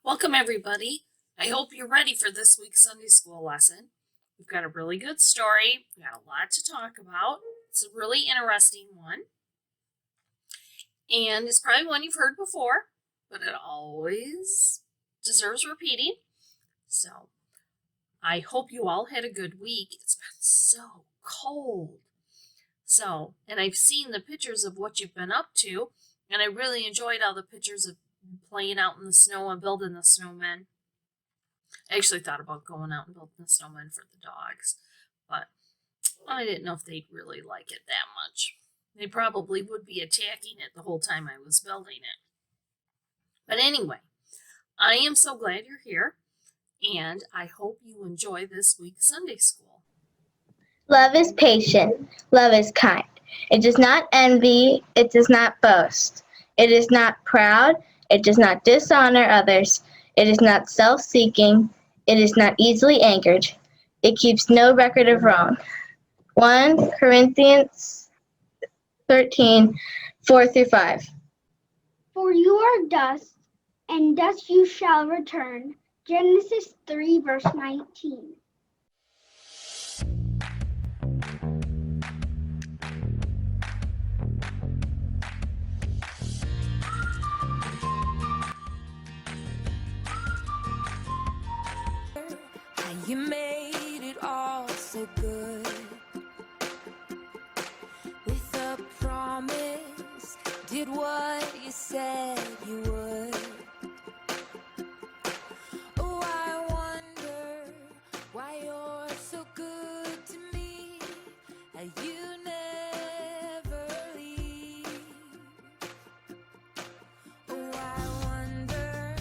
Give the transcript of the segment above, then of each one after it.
Welcome, everybody. I hope you're ready for this week's Sunday school lesson. We've got a really good story. We've got a lot to talk about. It's a really interesting one. And it's probably one you've heard before, but it always deserves repeating. So I hope you all had a good week. It's been so cold. And I've seen the pictures of what you've been up to, and I really enjoyed all the pictures of playing out in the snow and building the snowmen. I actually thought about going out and building the snowmen for the dogs, but I didn't know if they'd really like it that much. They probably would be attacking it the whole time I was building it. But anyway, I am so glad you're here, and I hope you enjoy this week's Sunday school. Love is patient. Love is kind. It does not envy. It does not boast. It is not proud. It does not dishonor others. It is not self-seeking. It is not easily angered. It keeps no record of wrong. 1 Corinthians 13, 4-5. For you are dust, and dust you shall return. Genesis 3, verse 19. You made it all so good, with a promise, did what you said you would. Oh, I wonder why you're so good to me, and you never leave. Oh, I wonder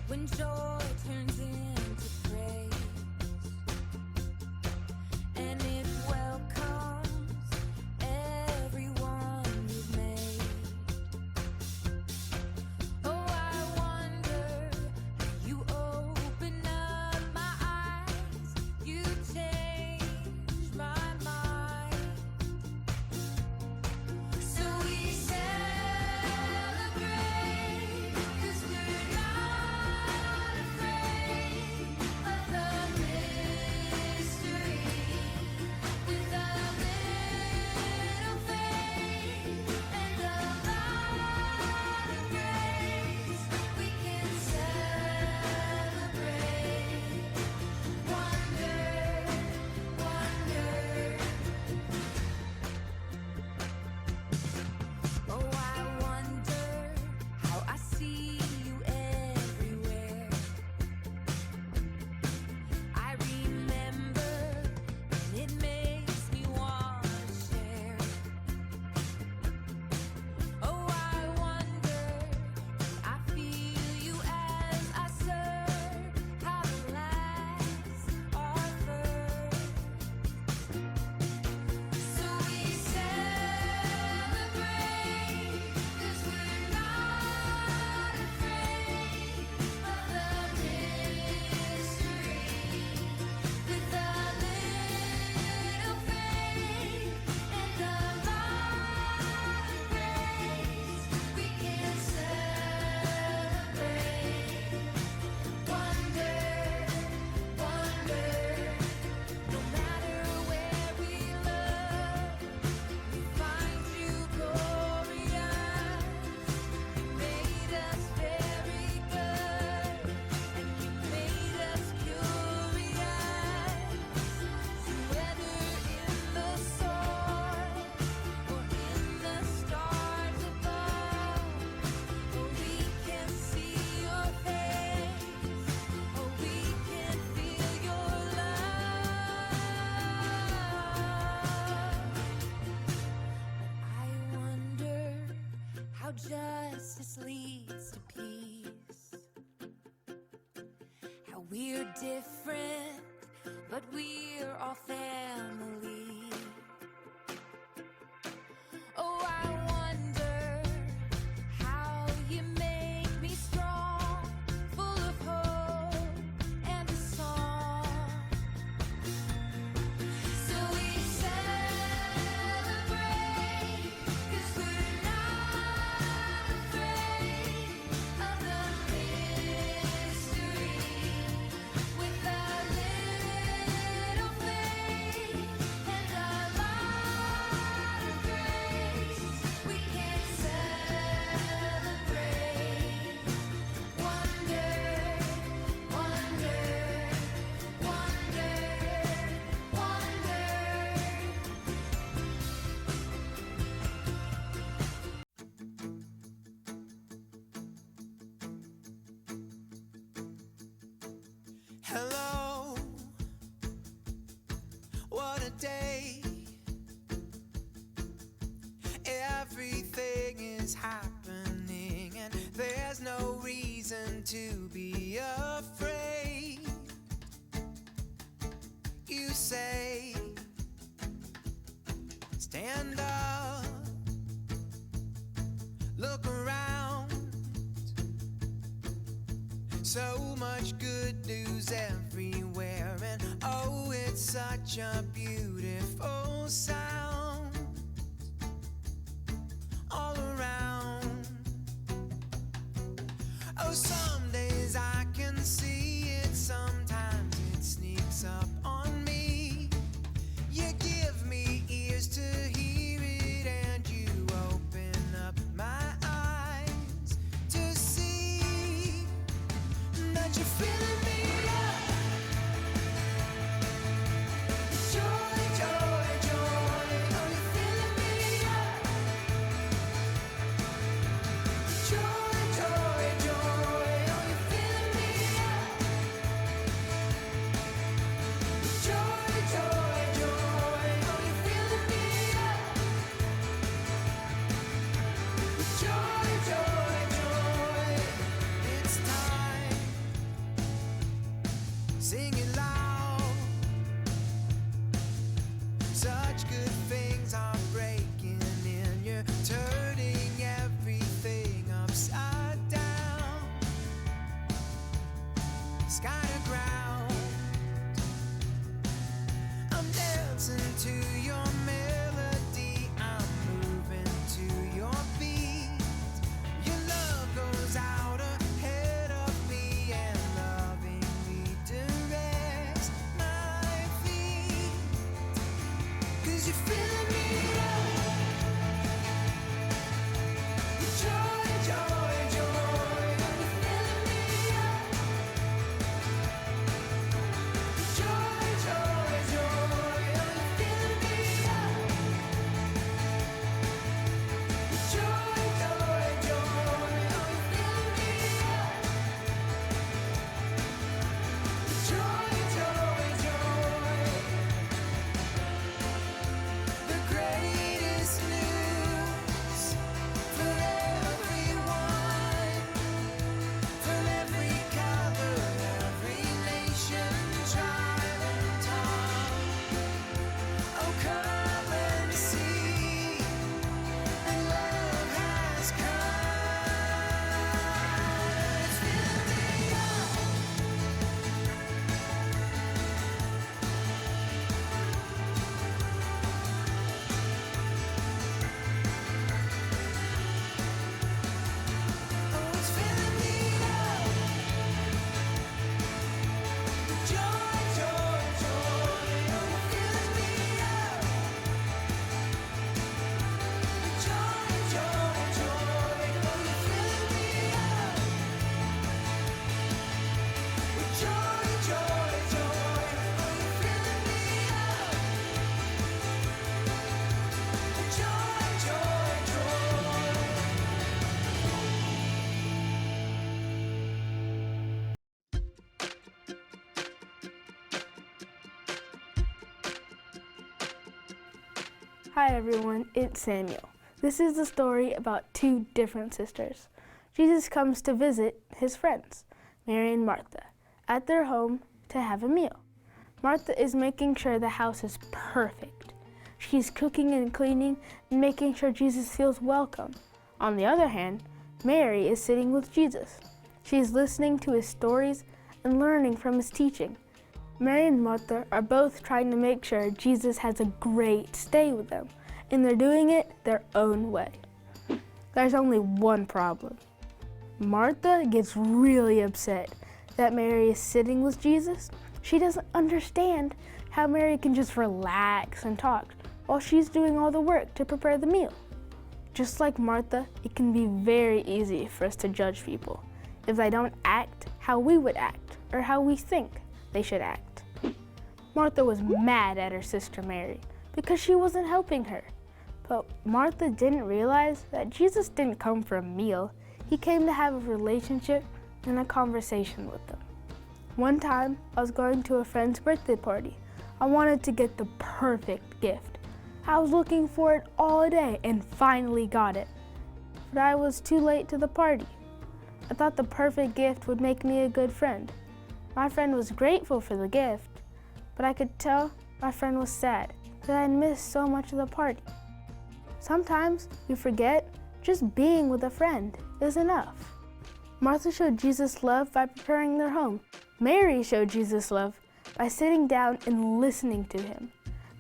when joy turns into praise, and it welcomes everyone you've made. Oh, I wonder, you open up my eyes, you change my mind. So we celebrate, 'cause we're not afraid of the mystery. With a little faith and a lot of grace, we can celebrate. Wonder, wonder. Oh, I wonder how I see you everywhere. I remember, and it makes me want to share. Oh, I wonder, I feel you as I serve, how the last are first. So we celebrate, 'cause we're not afraid of the mystery. With a little faith and a lot of grace, we can celebrate. Wonder, wonder. No matter where we look, we find you glorious. You made us very good, and you made us curious. So whether in the soil or in the stars above, or we can see your face, or we can feel your love. But I wonder how justice leads to peace, how we're different, but we're all family. Oh, I wonder how you make me strong, full of hope and a song. So we celebrate, 'cause we're not afraid of the mystery. Hello, what a day. Everything is happening, and there's no reason to be afraid. You say, stand up, look around. So much good news everywhere, and oh, it's such a beautiful sound all around. Oh, some days I can see it, sometimes it sneaks up on me. You give me ears to hear it, and you open up my eyes to see that you're filling me up. Joy, joy, joy, oh, you're filling me up. Joy, joy, joy, oh, you're filling me up. Joy, joy, joy, oh, you're filling me up. Joy, joy, joy, it's time. Sing it loud. Such good things are breaking in. You're turning everything upside down. Sky to ground. I'm dancing to your melody. I'm moving to your beat. Your love goes out ahead of me, and loving me directs my feet. 'Cause you're filling me up. Joy, joy, joy, you're filling me up. Joy, joy, joy, you're filling me up. Joy, joy, joy, you're filling me up. Joy, joy, joy. The greatest news for everyone, from every color, every nation, tribe and tongue. Oh, come and see that love has come. It's filling me up. Oh, it's filling me up. Joy, joy, joy, oh, you're filling me up. Joy, joy, joy, oh, you're filling me up. Joy, joy, joy, oh, you're filling me up. Joy, joy, joy. Hi everyone, it's Samuel. This is the story about two different sisters. Jesus comes to visit his friends, Mary and Martha, at their home to have a meal. Martha is making sure the house is perfect. She's cooking and cleaning and making sure Jesus feels welcome. On the other hand, Mary is sitting with Jesus. She's listening to his stories and learning from his teaching. Mary and Martha are both trying to make sure Jesus has a great stay with them, and they're doing it their own way. There's only one problem. Martha gets really upset that Mary is sitting with Jesus. She doesn't understand how Mary can just relax and talk while she's doing all the work to prepare the meal. Just like Martha, it can be very easy for us to judge people if they don't act how we would act or how we think they should act. Martha was mad at her sister Mary because she wasn't helping her. But Martha didn't realize that Jesus didn't come for a meal. He came to have a relationship and a conversation with them. One time, I was going to a friend's birthday party. I wanted to get the perfect gift. I was looking for it all day and finally got it. But I was too late to the party. I thought the perfect gift would make me a good friend. My friend was grateful for the gift, but I could tell my friend was sad that I'd missed so much of the party. Sometimes we forget just being with a friend is enough. Martha showed Jesus love by preparing their home. Mary showed Jesus love by sitting down and listening to him.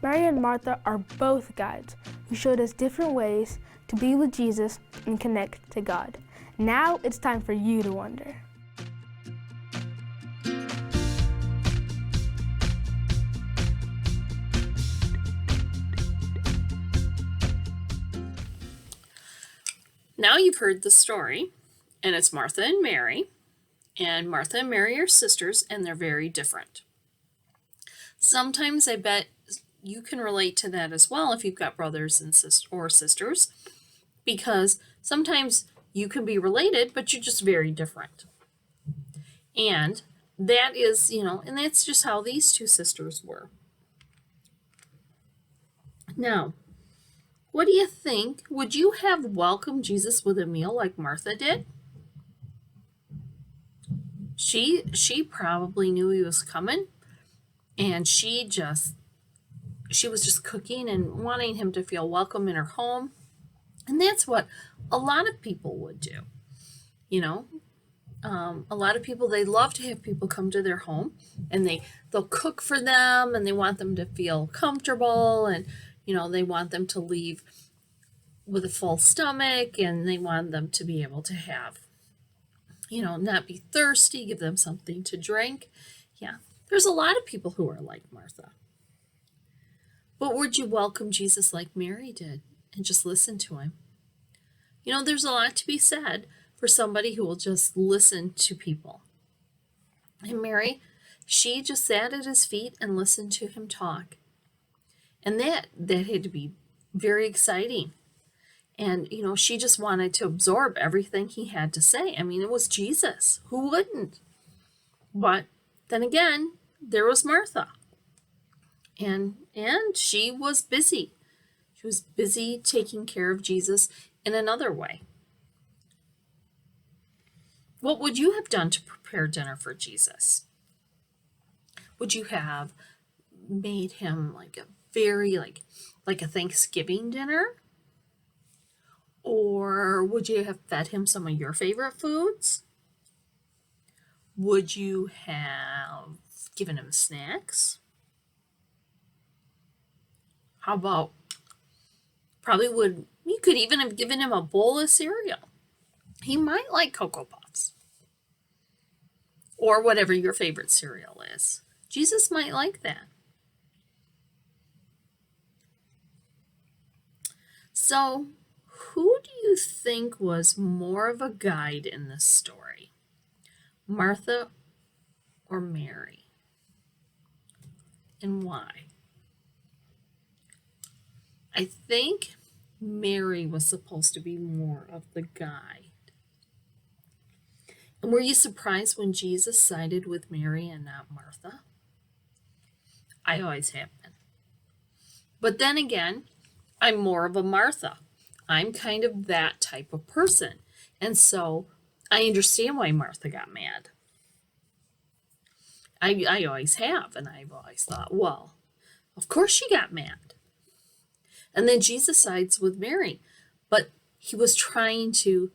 Mary and Martha are both guides who showed us different ways to be with Jesus and connect to God. Now it's time for you to wonder. Now you've heard the story, and it's Martha and Mary. And Martha and Mary are sisters, and they're very different. Sometimes I bet you can relate to that as well if you've got brothers and sisters, because sometimes you can be related, but you're just very different. And that is, and that's just how these two sisters were. Now, what do you think? Would you have welcomed Jesus with a meal like Martha did? She probably knew he was coming, and she was just cooking and wanting him to feel welcome in her home. And that's what a lot of people would do. A lot of people, they love to have people come to their home, and they'll cook for them, and they want them to feel comfortable, and they want them to leave with a full stomach, and they want them to be able to have, not be thirsty, give them something to drink. Yeah, there's a lot of people who are like Martha. But would you welcome Jesus like Mary did and just listen to him? There's a lot to be said for somebody who will just listen to people. And Mary, she just sat at his feet and listened to him talk. And that had to be very exciting. And, she just wanted to absorb everything he had to say. I mean, it was Jesus. Who wouldn't? But then again, there was Martha. And she was busy. She was busy taking care of Jesus in another way. What would you have done to prepare dinner for Jesus? Would you have made him like a very like a Thanksgiving dinner? Or would you have fed him some of your favorite foods? Would you have given him snacks? How about, you could even have given him a bowl of cereal. He might like Cocoa Puffs. Or whatever your favorite cereal is. Jesus might like that. So, who do you think was more of a guide in this story? Martha or Mary? And why? I think Mary was supposed to be more of the guide. And were you surprised when Jesus sided with Mary and not Martha? I always have been. But then again, I'm more of a Martha. I'm kind of that type of person. And so I understand why Martha got mad. I always have, and I've always thought, well, of course she got mad. And then Jesus sides with Mary, but he was trying to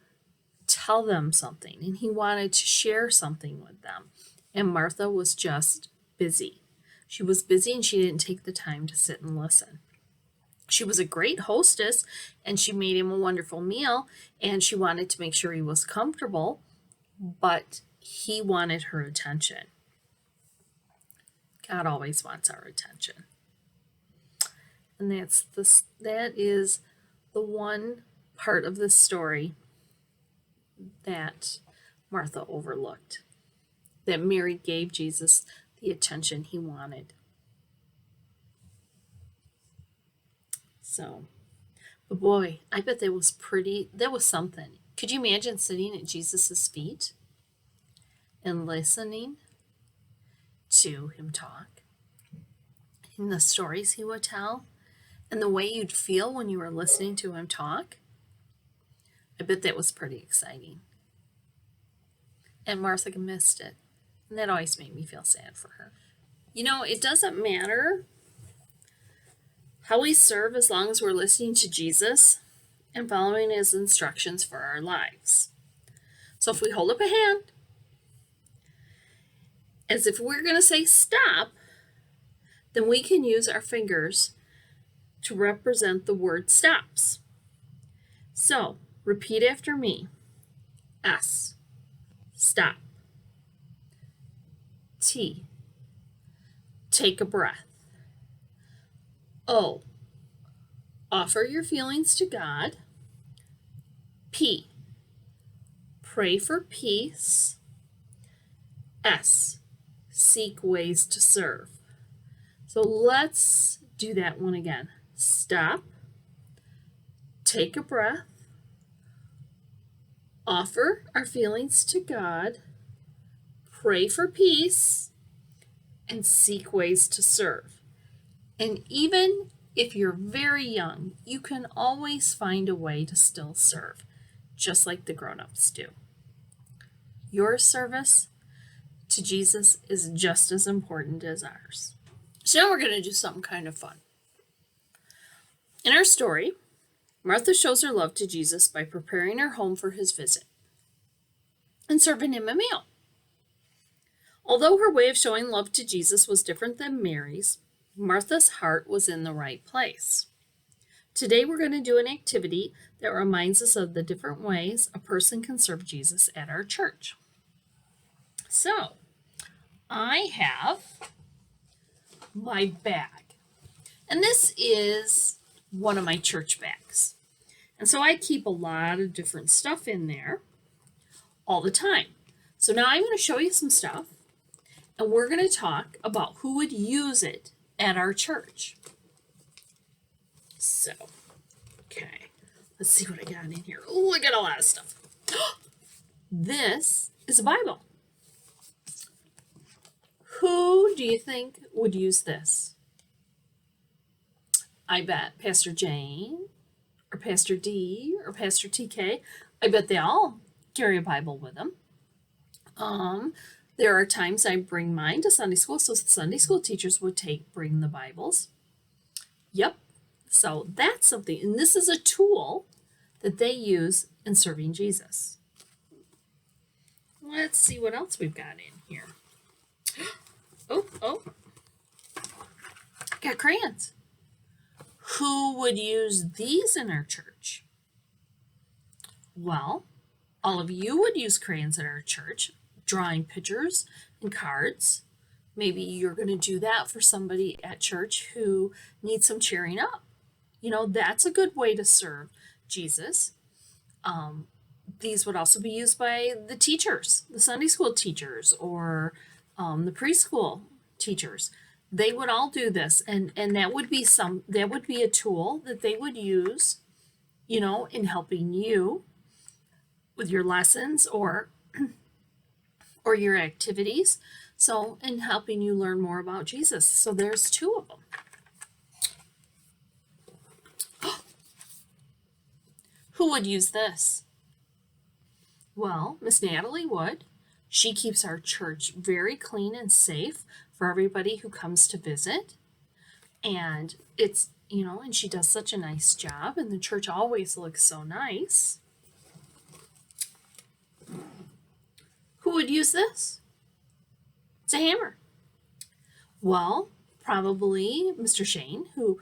tell them something, and he wanted to share something with them. And Martha was just busy. She was busy, and she didn't take the time to sit and listen. She was a great hostess, and she made him a wonderful meal, and she wanted to make sure he was comfortable, but he wanted her attention. God always wants our attention. And that is the one part of this story that Martha overlooked, that Mary gave Jesus the attention he wanted. So, but boy, I bet that was something. Could you imagine sitting at Jesus's feet and listening to him talk, and the stories he would tell, and the way you'd feel when you were listening to him talk, I bet that was pretty exciting. And Martha missed it. And that always made me feel sad for her. You know, it doesn't matter how we serve as long as we're listening to Jesus and following his instructions for our lives. So if we hold up a hand, as if we're going to say stop, then we can use our fingers to represent the word stops. So repeat after me. S, stop. T, take a breath. O, offer your feelings to God. P, pray for peace. S, seek ways to serve. So let's do that one again. Stop, take a breath, offer our feelings to God, pray for peace, and seek ways to serve. And even if you're very young, you can always find a way to still serve, just like the grown-ups do. Your service to Jesus is just as important as ours. So now we're going to do something kind of fun. In our story, Martha shows her love to Jesus by preparing her home for his visit and serving him a meal. Although her way of showing love to Jesus was different than Mary's, Martha's heart was in the right place. Today we're going to do an activity that reminds us of the different ways a person can serve Jesus at our church. So, I have my bag, and this is one of my church bags. And so I keep a lot of different stuff in there all the time. So now I'm going to show you some stuff, and we're going to talk about who would use it at our church. So, okay, let's see what I got in here. Oh, I got a lot of stuff. This is a Bible. Who do you think would use this? I bet Pastor Jane, or Pastor D, or Pastor TK. I bet they all carry a Bible with them. There are times I bring mine to Sunday school, so Sunday school teachers would bring the Bibles. Yep, so that's something, and this is a tool that they use in serving Jesus. Let's see what else we've got in here. Oh, got crayons. Who would use these in our church? Well, all of you would use crayons at our church, drawing pictures and cards. Maybe you're going to do that for somebody at church who needs some cheering up. You know, that's a good way to serve Jesus. These would also be used by the teachers, the Sunday school teachers, or the preschool teachers. They would all do this, and that would be a tool that they would use, you know, in helping you with your lessons or your activities. So, in helping you learn more about Jesus. So there's two of them. Who would use this? Well, Miss Natalie would. She keeps our church very clean and safe for everybody who comes to visit. And it's, you know, and she does such a nice job, and the church always looks so nice. Who would use this? It's a hammer. Well, probably Mr. Shane, who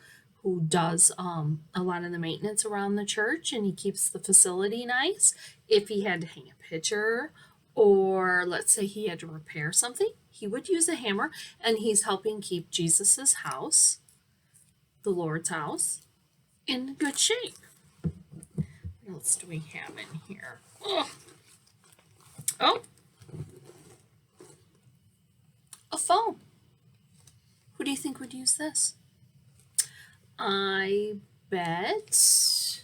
does a lot of the maintenance around the church, and he keeps the facility nice. If he had to hang a picture, or let's say he had to repair something, he would use a hammer, and he's helping keep Jesus's house, the Lord's house, in good shape. What else do we have in here? Oh, a phone. Who do you think would use this? I bet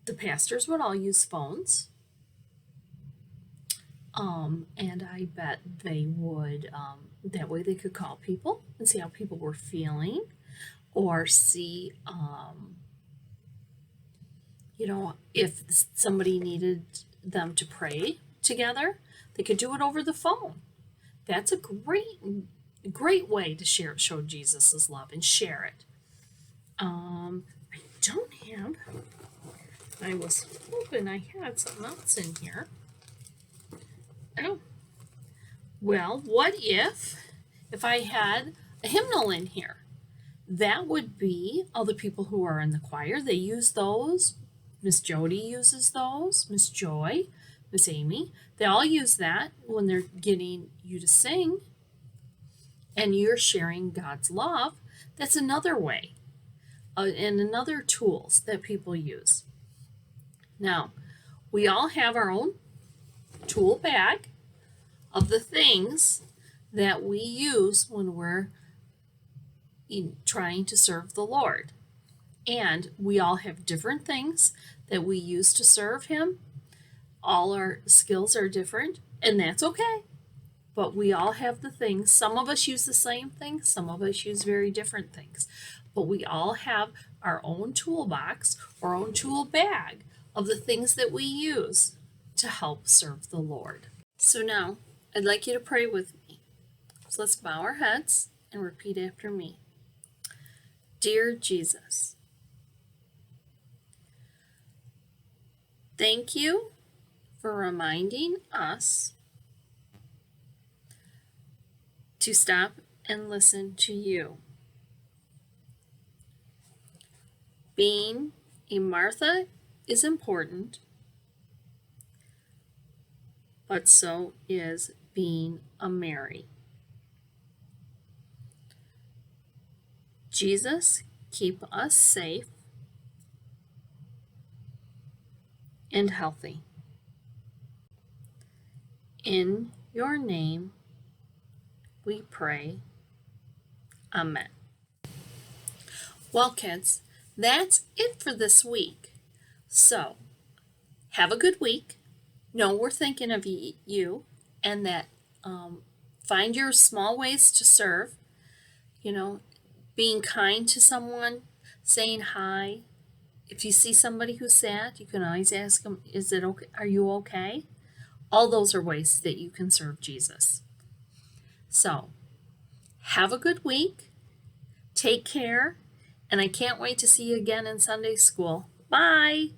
the pastors would all use phones. And I bet they would, that way they could call people and see how people were feeling, or see, if somebody needed them to pray together, they could do it over the phone. That's a great way to show Jesus' love and share it. I don't have, I was hoping I had something else in here. Oh, well, what if I had a hymnal in here? That would be all the people who are in the choir. They use those. Miss Jody uses those. Miss Joy, Miss Amy. They all use that when they're getting you to sing. And you're sharing God's love. That's another way. And another tools that people use. Now, we all have our own tool bag of the things that we use when we're trying to serve the Lord. And we all have different things that we use to serve Him. All our skills are different, and that's okay. But we all have the things. Some of us use the same things, some of us use very different things. But we all have our own toolbox, our own tool bag of the things that we use to help serve the Lord. So now, I'd like you to pray with me. So let's bow our heads and repeat after me. Dear Jesus, thank you for reminding us to stop and listen to you. Being a Martha is important, but so is being a Mary. Jesus, keep us safe and healthy. In your name we pray. Amen. Well, kids, that's it for this week. So, have a good week. Know we're thinking of you, and that find your small ways to serve. Being kind to someone, saying hi. If you see somebody who's sad, you can always ask them, "Is it okay? Are you okay?" All those are ways that you can serve Jesus. So, have a good week. Take care, and I can't wait to see you again in Sunday school. Bye.